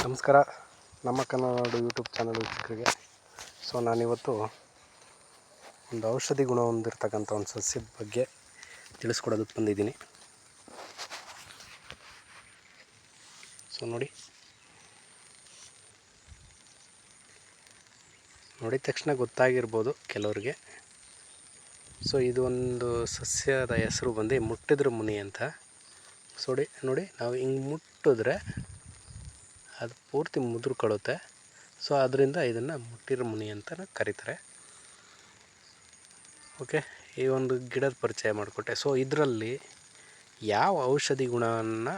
ನಮಸ್ಕಾರ, ನಮ್ಮ Kannada YouTube channel ವೀಕ್ಷಕರಿಗೆ. ನಾನಿವತ್ತು ಒಂದು ಔಷಧಿ ಗುಣ ಹೊಂದಿರತಕ್ಕಂಥ ಒಂದು ಸಸ್ಯದ ಬಗ್ಗೆ ತಿಳಿಸ್ಕೊಡೋದಕ್ಕೆ ಬಂದಿದ್ದೀನಿ. ನೋಡಿದ ತಕ್ಷಣ ಗೊತ್ತಾಗಿರ್ಬೋದು ಕೆಲವರಿಗೆ. ಇದು ಒಂದು ಸಸ್ಯದ ಹೆಸರು ಬಂದು ಮುಟ್ಟಿದ್ರ ಮುನಿ ಅಂತ. ನೋಡಿ ನಾವು ಹಿಂಗೆ ಮುಟ್ಟಿದ್ರೆ ಅದು ಪೂರ್ತಿ ಮುದುರ್ಕೊಳ್ಳುತ್ತೆ. ಅದರಿಂದ ಇದನ್ನು ಮುಟ್ಟಿರ ಮುನಿ ಅಂತ ಕರೀತಾರೆ. ಈ ಒಂದು ಗಿಡದ ಪರಿಚಯ ಮಾಡಿಕೊಟ್ಟೆ. ಇದರಲ್ಲಿ ಯಾವ ಔಷಧಿ ಗುಣವನ್ನು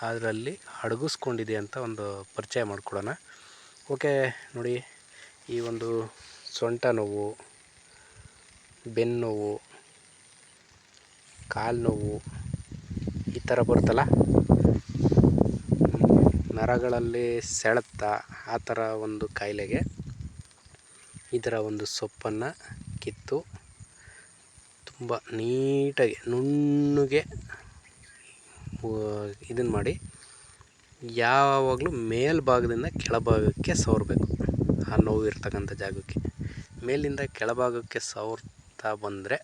ಅದರಲ್ಲಿ ಅಡಗಿಸ್ಕೊಂಡಿದೆ ಅಂತ ಒಂದು ಪರಿಚಯ ಮಾಡಿಕೊಡೋಣ. ನೋಡಿ, ಈ ಒಂದು ಸೊಂಟ ನೋವು, ಬೆನ್ನು ನೋವು, ಕಾಲು ನೋವು ಈ ಥರ ಬರುತ್ತಲ್ಲ, ನರಗಳಲ್ಲಿ ಸೆಳೆತ, ಆ ಥರ ಒಂದು ಕಾಯಿಲೆಗೆ ಇದರ ಒಂದು ಸೊಪ್ಪನ್ನು ಕಿತ್ತು ತುಂಬ ನೀಟಾಗಿ ನುಣ್ಣಗೆ ಇದನ್ನು ಮಾಡಿ ಯಾವಾಗಲೂ ಮೇಲ್ಭಾಗದಿಂದ ಕೆಳಭಾಗಕ್ಕೆ ಸವರಬೇಕು. ಆ ನೋವು ಇರ್ತಕ್ಕಂಥ ಜಾಗಕ್ಕೆ ಮೇಲಿಂದ ಕೆಳಭಾಗಕ್ಕೆ ಸವರ್ತಾ ಬಂದರೆ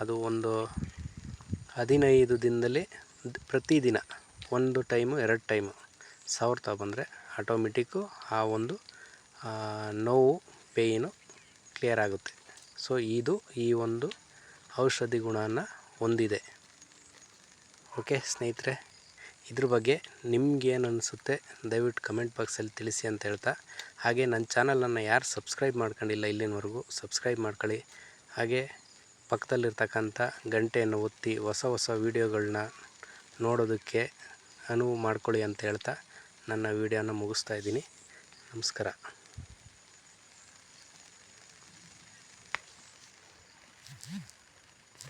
ಅದು ಒಂದು 15 ದಿನದಲ್ಲಿ ಪ್ರತಿದಿನ 1 ಟೈಮು 2 ಟೈಮು ಸವರ್ತಾ ಬಂದರೆ ಆಟೋಮೆಟಿಕ್ಕು ಆ ಒಂದು ನೋವು ಪೇಯ್ನು ಕ್ಲಿಯರ್ ಆಗುತ್ತೆ. ಇದು ಈ ಒಂದು ಔಷಧಿ ಗುಣನ ಹೊಂದಿದೆ. ಸ್ನೇಹಿತರೆ, ಇದ್ರ ಬಗ್ಗೆ ನಿಮ್ಗೇನು ಅನಿಸುತ್ತೆ ದಯವಿಟ್ಟು ಕಮೆಂಟ್ ಬಾಕ್ಸಲ್ಲಿ ತಿಳಿಸಿ ಅಂತ ಹೇಳ್ತಾ, ಹಾಗೆ ನನ್ನ ಚಾನಲನ್ನು ಯಾರು ಸಬ್ಸ್ಕ್ರೈಬ್ ಮಾಡ್ಕೊಂಡಿಲ್ಲ ಇಲ್ಲಿನವರೆಗೂ ಸಬ್ಸ್ಕ್ರೈಬ್ ಮಾಡ್ಕೊಳ್ಳಿ. ಹಾಗೆ ಪಕ್ಕದಲ್ಲಿರ್ತಕ್ಕಂಥ ಗಂಟೆಯನ್ನು ಒತ್ತಿ ಹೊಸ ವೀಡಿಯೋಗಳನ್ನ ನೋಡೋದಕ್ಕೆ ಅನುವು ಮಾಡ್ಕೊಳ್ಳಿ ಅಂತ ಹೇಳ್ತಾ ನನ್ನ ವೀಡಿಯೋನ ಮುಗಿಸ್ತಾ ಇದ್ದೀನಿ. ನಮಸ್ಕಾರ.